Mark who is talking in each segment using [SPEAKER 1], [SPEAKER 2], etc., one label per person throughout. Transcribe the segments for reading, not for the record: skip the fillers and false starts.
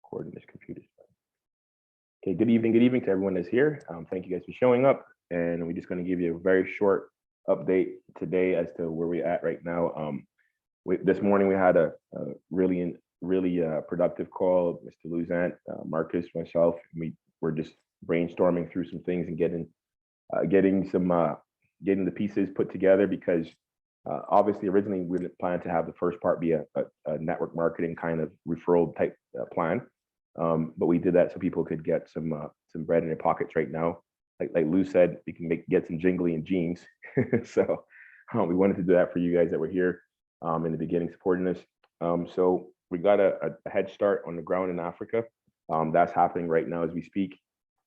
[SPEAKER 1] Recording this computer. Okay, good evening to everyone that's here. Thank you guys for showing up, and we're just going to give you a very short update today as to where we're at right now. This morning we had a really productive call. Mr. Luzant, Marcus, myself, we were just brainstorming through some things and getting the pieces put together, because obviously originally we didn't plan to have the first part be a network marketing kind of referral type plan, but we did that so people could get some bread in their pockets right now. Like Lou said, we can get some jingly and jeans. So we wanted to do that for you guys that were here in the beginning supporting us. So we got a head start on the ground in Africa. That's happening right now as we speak.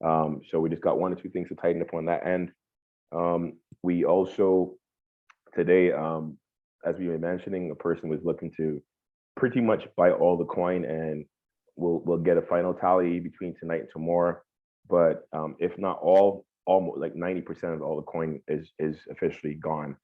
[SPEAKER 1] So we just got one or two things to tighten up on that end. We also today, as we were mentioning, a person was looking to pretty much buy all the coin, and we'll get a final tally between tonight and tomorrow. But if not all, almost like 90% of all the coin is officially gone.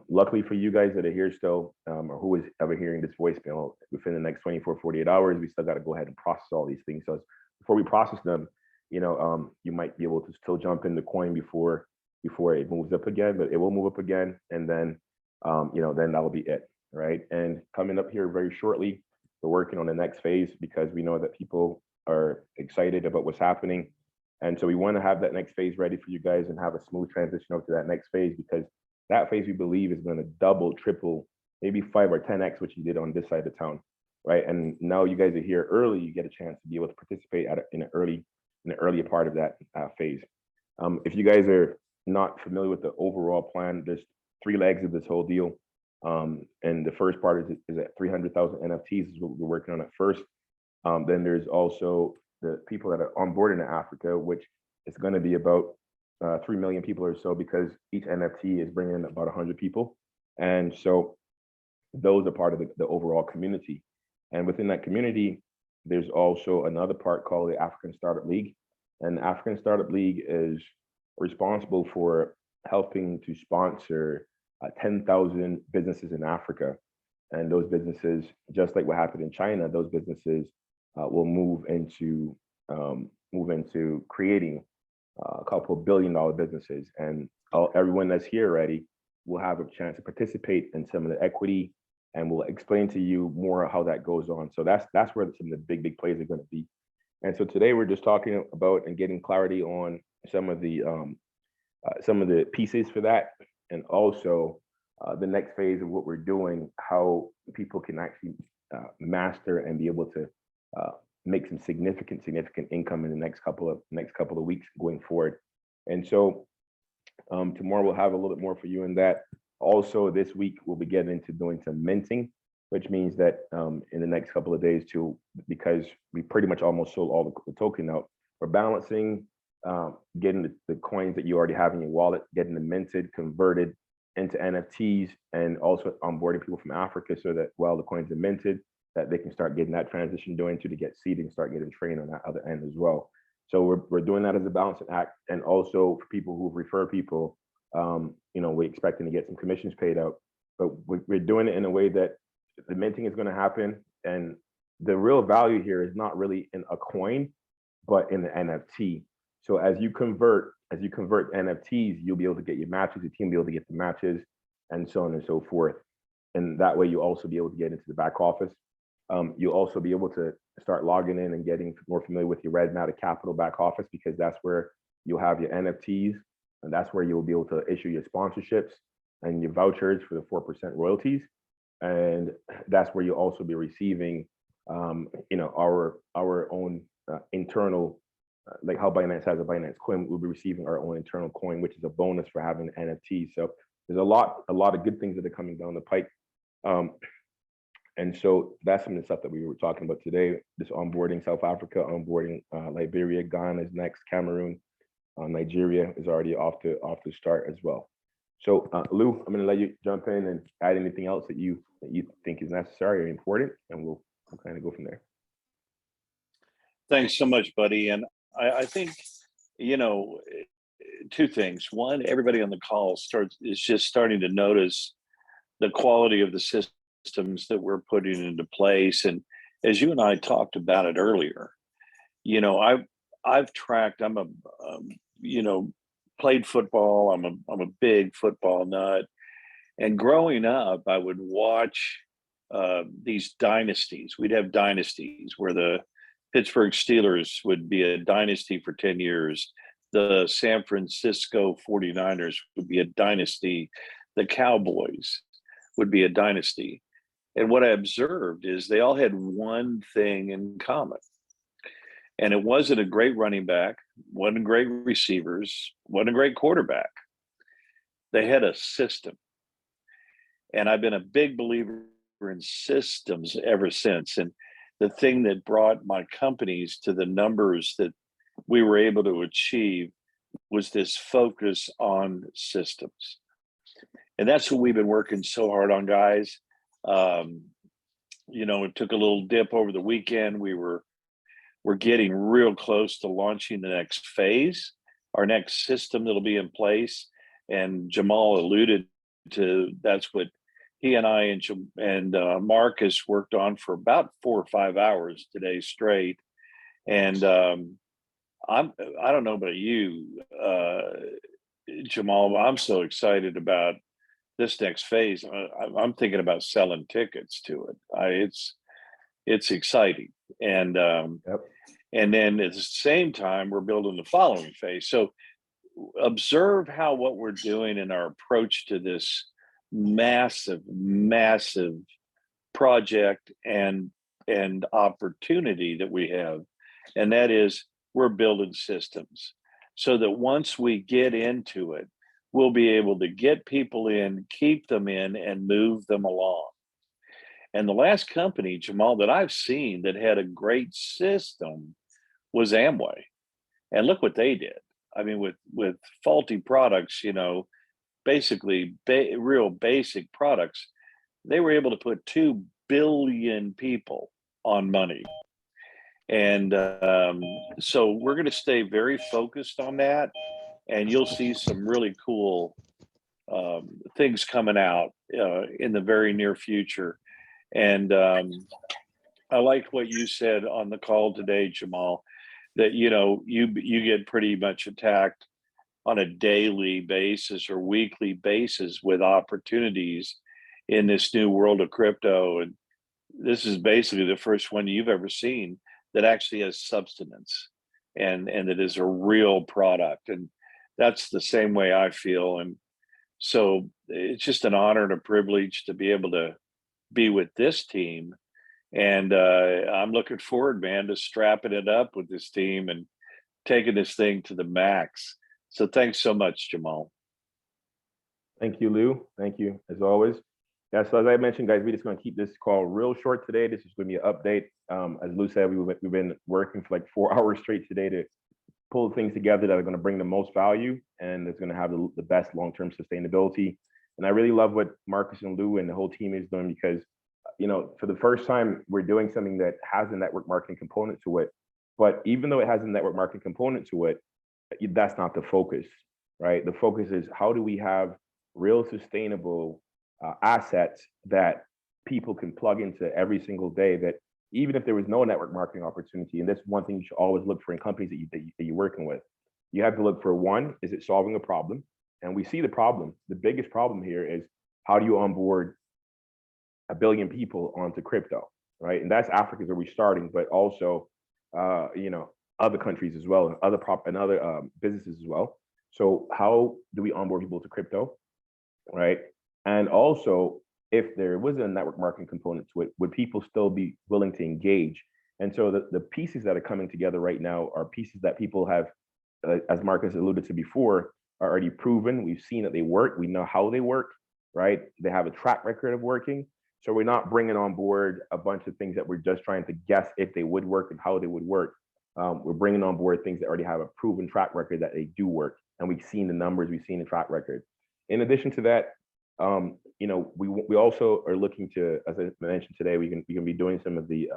[SPEAKER 1] Luckily for you guys that are here still, or who is ever hearing this voicemail, within the next 24, 48 hours, we still got to go ahead and process all these things. So before we process them, you might be able to still jump in the coin before it moves up again, but it will move up again, and then then that'll be it, right? And coming up here very shortly, we're working on the next phase, because we know that people are excited about what's happening, and so we want to have that next phase ready for you guys and have a smooth transition over to that next phase, because that phase we believe is going to double, triple, maybe 5 or 10x what you did on this side of town, right? And now you guys are here early, you get a chance to be able to participate in the earlier part of that phase. If you guys are not familiar with the overall plan, there's 3 legs of this whole deal. And the first part is at 300,000 NFTs is what we're working on at first. Then there's also the people that are onboarding in Africa, which is going to be about 3 million people or so, because each NFT is bringing in about 100 people. And so those are part of the overall community. And within that community, there's also another part called the African Startup League. And the African Startup League is responsible for helping to sponsor 10,000 businesses in Africa. And those businesses, just like what happened in China, those businesses will move into creating a couple $1 billion businesses. And everyone that's here already will have a chance to participate in some of the equity, and we'll explain to you more how that goes on. So that's where some of the big plays are going to be. And so today we're just talking about and getting clarity on some of the pieces for that, and also the next phase of what we're doing, how people can actually master and be able to make some significant income in the next couple of weeks going forward. And so tomorrow we'll have a little bit more for you in that. Also this week we'll be getting into doing some minting, which means that in the next couple of days too, because we pretty much almost sold all the token out, we're balancing getting the coins that you already have in your wallet, getting them minted, converted into NFTs, and also onboarding people from Africa, so that while the coins are minted, that they can start getting that transition to get seeded and start getting trained on that other end as well. So we're doing that as a balancing act, and also for people who refer people, we're expecting to get some commissions paid out, but we're doing it in a way that the minting is going to happen, and the real value here is not really in a coin, but in the NFT. So as you convert NFTs, you'll be able to get your matches, your team will be able to get the matches, and so on and so forth. And that way you'll also be able to get into the back office. You'll also be able to start logging in and getting more familiar with your Red Matter Capital back office, because that's where you'll have your NFTs, and that's where you'll be able to issue your sponsorships and your vouchers for the 4% royalties. And that's where you'll also be receiving, our own internal, like how Binance has a Binance coin, we'll be receiving our own internal coin, which is a bonus for having NFTs. So there's a lot of good things that are coming down the pike. And so that's some of the stuff that we were talking about today. This onboarding South Africa, onboarding Liberia, Ghana is next, Cameroon, Nigeria is already off to start as well. So Lou, I'm going to let you jump in and add anything else that you think is necessary or important, and we'll kind of go from there.
[SPEAKER 2] Thanks so much, buddy. And I think, two things. One, everybody on the call is just starting to notice the quality of the systems that we're putting into place, and as you and I talked about it earlier, you know, I've tracked. I'm a you know, played football. I'm a big football nut. And growing up, I would watch these dynasties. We'd have dynasties where the Pittsburgh Steelers would be a dynasty for 10 years. The San Francisco 49ers would be a dynasty. The Cowboys would be a dynasty. And what I observed is they all had one thing in common. And it wasn't a great running back, wasn't great receivers, wasn't a great quarterback. They had a system. And I've been a big believer in systems ever since. And the thing that brought my companies to the numbers that we were able to achieve was this focus on systems. And that's what we've been working so hard on, guys. You know, it took a little dip over the weekend. We're getting real close to launching the next phase, our next system that'll be in place. And Jamal alluded to that's what he and I and Marcus worked on for about 4 or 5 hours today straight. And I don't know about you, Jamal, but I'm so excited about this next phase. I'm thinking about selling tickets to it. It's exciting, and
[SPEAKER 1] Yep.
[SPEAKER 2] and then at the same time we're building the following phase. So observe how what we're doing in our approach to this massive project and opportunity that we have, and that is we're building systems so that once we get into it, we'll be able to get people in, keep them in, and move them along. And the last company, Jamal, that I've seen that had a great system was Amway. And look what they did. I mean, with faulty products, you know, basically real basic products, they were able to put 2 billion people on money. And so we're going to stay very focused on that. And you'll see some really cool things coming out in the very near future. And I liked what you said on the call today, Jamal, that you know you get pretty much attacked on a daily basis or weekly basis with opportunities in this new world of crypto. And this is basically the first one you've ever seen that actually has substance and that is a real product. And that's the same way I feel. And so it's just an honor and a privilege to be able to be with this team. And I'm looking forward, man, to strapping it up with this team and taking this thing to the max. So thanks so much, Jamal.
[SPEAKER 1] Thank you, Lou. Thank you, as always. Yeah, so as I mentioned, guys, we're just going to keep this call real short today. This is going to be an update. As Lou said, we've been working for like 4 hours straight today to pull things together that are going to bring the most value and it's going to have the best long-term sustainability. And I really love what Marcus and Lou and the whole team is doing because, you know, for the first time, we're doing something that has a network marketing component to it. But even though it has a network marketing component to it, that's not the focus, right? The focus is how do we have real sustainable assets that people can plug into every single day, that even if there was no network marketing opportunity, and that's one thing you should always look for in companies that you're working with, you have to look for, one, is it solving a problem? And we see the problem. The biggest problem here is how do you onboard 1 billion people onto crypto, right? And that's Africa where we're starting, but also, you know, other countries as well, and other businesses as well. So how do we onboard people to crypto, right? And also, if there was a network marketing component to it, would people still be willing to engage? And so the pieces that are coming together right now are pieces that people have, as Marcus alluded to before, are already proven. We've seen that they work. We know how they work, right? They have a track record of working. So we're not bringing on board a bunch of things that we're just trying to guess if they would work and how they would work. We're bringing on board things that already have a proven track record that they do work. And we've seen the numbers, we've seen the track record. In addition to that, you know, we also are looking to, as I mentioned today, we can be doing some of the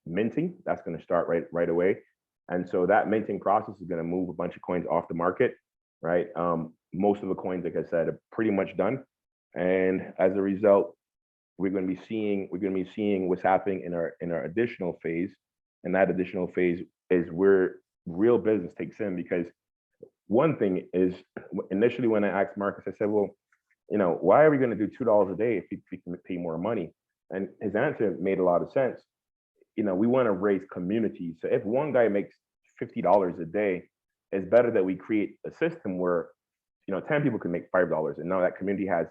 [SPEAKER 1] minting. That's going to start right away. And so that minting process is going to move a bunch of coins off the market, right? Most of the coins, like I said, are pretty much done. And as a result, we're going to be seeing what's happening in our additional phase, and that additional phase is where real business takes in. Because one thing is, initially when I asked Marcus, I said, well, why are we going to do $2 a day if we can pay more money? And his answer made a lot of sense. We want to raise communities. So if one guy makes $50 a day, it's better that we create a system where 10 people can make $5, and now that community has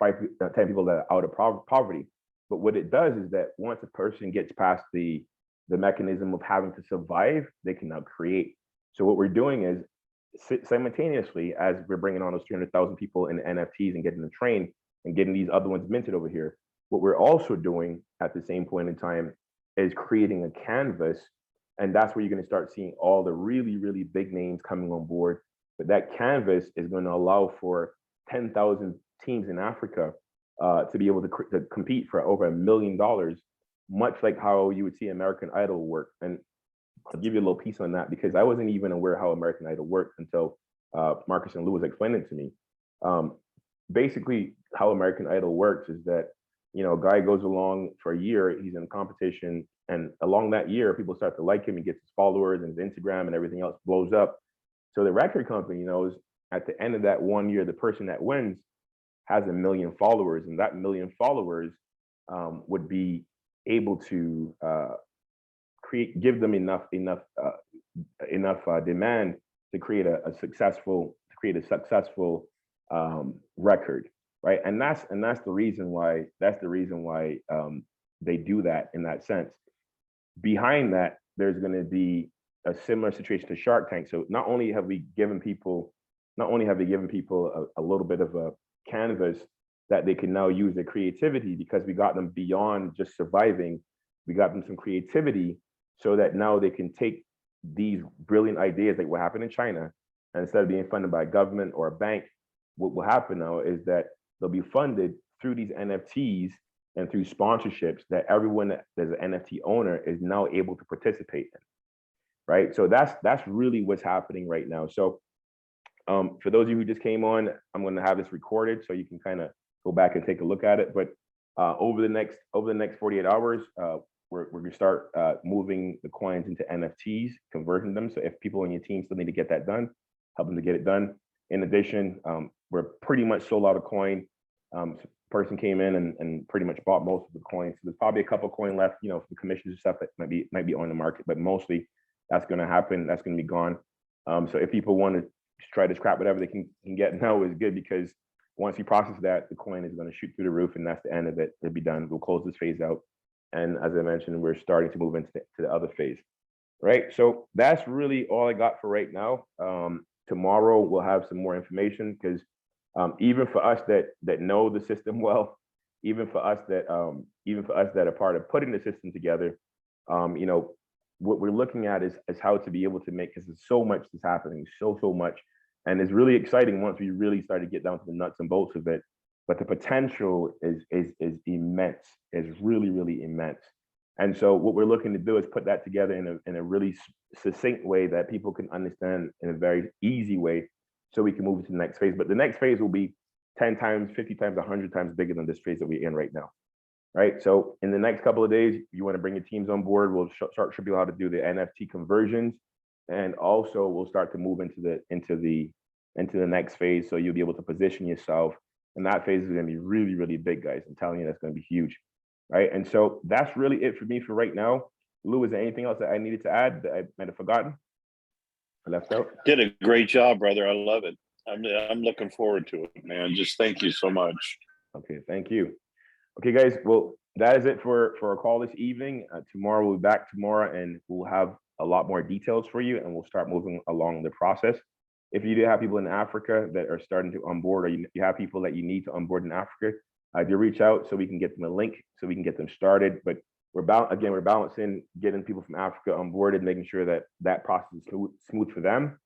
[SPEAKER 1] 10 people that are out of poverty. But what it does is that once a person gets past the mechanism of having to survive, they can now create. So what we're doing is, simultaneously, as we're bringing on those 300,000 people in NFTs and getting them trained and getting these other ones minted over here, what we're also doing at the same point in time is creating a canvas. And that's where you're going to start seeing all the really, really big names coming on board. But that canvas is going to allow for 10,000 teams in Africa to be able to compete for over $1 million, much like how you would see American Idol work. And I'll give you a little piece on that, because I wasn't even aware how American Idol worked until Marcus and Lou was explaining it to me. Basically, how American Idol works is that, a guy goes along for a year, he's in competition, and along that year, people start to like him, he gets his followers and his Instagram and everything else blows up. So the record company knows at the end of that 1 year, the person that wins has 1 million followers, and that 1 million followers would be able to give them enough demand to create a successful record, right? And that's the reason why they do that in that sense. Behind that, there's going to be a similar situation to Shark Tank. So not only have they given people a little bit of a canvas that they can now use their creativity, because we got them beyond just surviving, we got them some creativity, so that now they can take these brilliant ideas, like what happened in China, and instead of being funded by a government or a bank, what will happen now is that they'll be funded through these NFTs and through sponsorships that everyone that's an NFT owner is now able to participate in, right? So that's really what's happening right now. So for those of you who just came on, I'm going to have this recorded so you can kind of go back and take a look at it. But over the next 48 hours, we're going to start moving the coins into NFTs, converting them. So if people on your team still need to get that done, help them to get it done. In addition, we're pretty much sold out of coin. Person came in and pretty much bought most of the coins. So there's probably a couple coin left, for commissions and stuff that might be on the market, but mostly that's going to happen. That's going to be gone. So if people want to try to scrap whatever they can get now, is good, because once you process that, the coin is going to shoot through the roof, and that's the end of it. It'll be done. We'll close this phase out. And as I mentioned, we're starting to move into the other phase, right? So that's really all I got for right now. Tomorrow we'll have some more information, because even for us that know the system well, even for us that are part of putting the system together, what we're looking at is how to be able to make, because there's so much that's happening, so much, and it's really exciting once we really start to get down to the nuts and bolts of it. But the potential is immense, is really immense. And so what we're looking to do is put that together in a really succinct way that people can understand in a very easy way, so we can move to the next phase. But the next phase will be 10 times, 50 times, 100 times bigger than this phase that we're in right now, right? So in the next couple of days, you want to bring your teams on board. We'll start show you how to do the NFT conversions, and also we'll start to move into the next phase. So you'll be able to position yourself, and that phase is going to be really big, guys. I'm telling you, that's going to be huge, right? And so that's really it for me for right now. Lou, is there anything else that I needed to add that I might have forgotten? I left out?
[SPEAKER 2] Did a great job, brother. I love it. I'm looking forward to it, man. Just thank you so much.
[SPEAKER 1] Okay, thank you. Okay, guys. Well, that is it for our call this evening. Tomorrow we'll be back tomorrow, and we'll have a lot more details for you, and we'll start moving along the process. If you do have people in Africa that are starting to onboard, or you have people that you need to onboard in Africa, do reach out so we can get them a link, so we can get them started. But we're balancing getting people from Africa onboarded, making sure that process is smooth for them,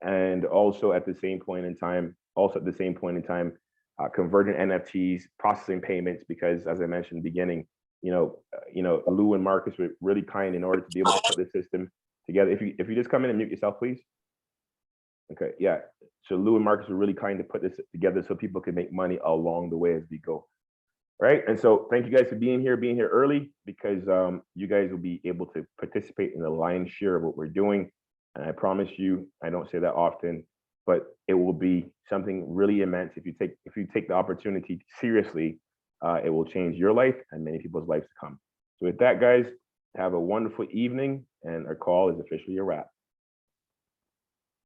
[SPEAKER 1] and also at the same point in time, converting NFTs, processing payments, because as I mentioned in the beginning, Lou and Marcus were really kind in order to be able to put this system together. If you just come in and mute yourself, please. Okay, yeah. So Lou and Marcus were really kind to put this together so people can make money along the way as we go. All right? And so thank you guys for being here early, because you guys will be able to participate in the lion's share of what we're doing. And I promise you, I don't say that often, but it will be something really immense if you take the opportunity seriously. It will change your life and many people's lives to come. So with that, guys, have a wonderful evening, and our call is officially a wrap.